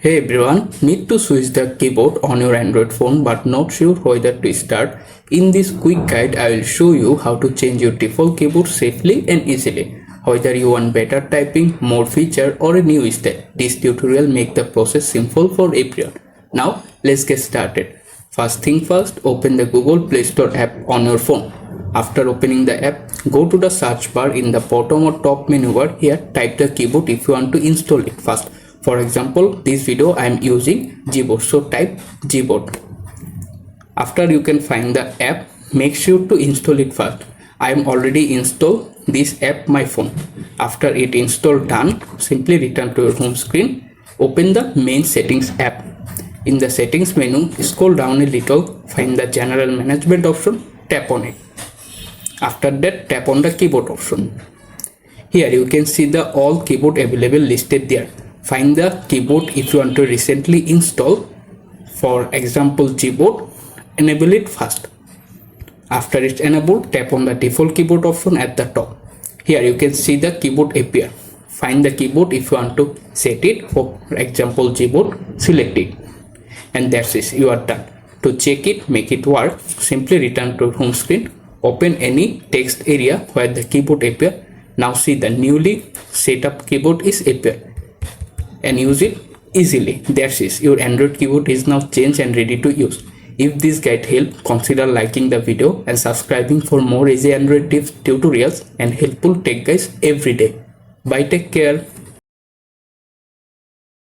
Hey everyone, need to switch the keyboard on your Android phone but not sure whether to start? In this quick guide, I will show you how to change your default keyboard safely and easily. Whether you want better typing, more feature or a new style, this tutorial make the process simple for everyone. Now let's get started. First thing first, open the Google Play Store app on your phone. After opening the app, go to the search bar in the bottom or top menu bar. Here type the keyboard if you want to install it first. For example, this video I am using Gboard, so type Gboard. After you can find the app, make sure to install it first. I am already installed this app my phone. After it installed done, simply return to your home screen. Open the main settings app. In the settings menu, scroll down a little, find the general management option, tap on it. After that, tap on the keyboard option. Here you can see the all keyboard available listed there. Find the keyboard if you want to recently install. For example, Gboard, enable it first. After it's enabled, tap on the default keyboard option at the top. Here you can see the keyboard appear. Find the keyboard if you want to set it. For example, Gboard, select it. And that's it, you are done. To check it, make it work, simply return to home screen. Open any text area where the keyboard appear. Now see the newly set up keyboard is appear. And use it easily. That's it. Your Android keyboard is now changed and ready to use. If this guide helped, consider liking the video and subscribing for more easy Android tips, tutorials and helpful tech guides every day. Bye, take care.